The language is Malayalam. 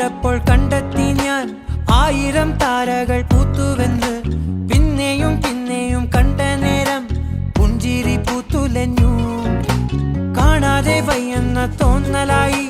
കണ്ടപ്പോൾ കണ്ടെത്തി ഞാൻ 1000 താരകൾ പൂത്തുവെന്ന്. പിന്നെയും പിന്നെയും കണ്ട നേരം പുഞ്ചിരി പൂത്തുലഞ്ഞു. കാണാതെ വയ്യെന്ന തോന്നലായി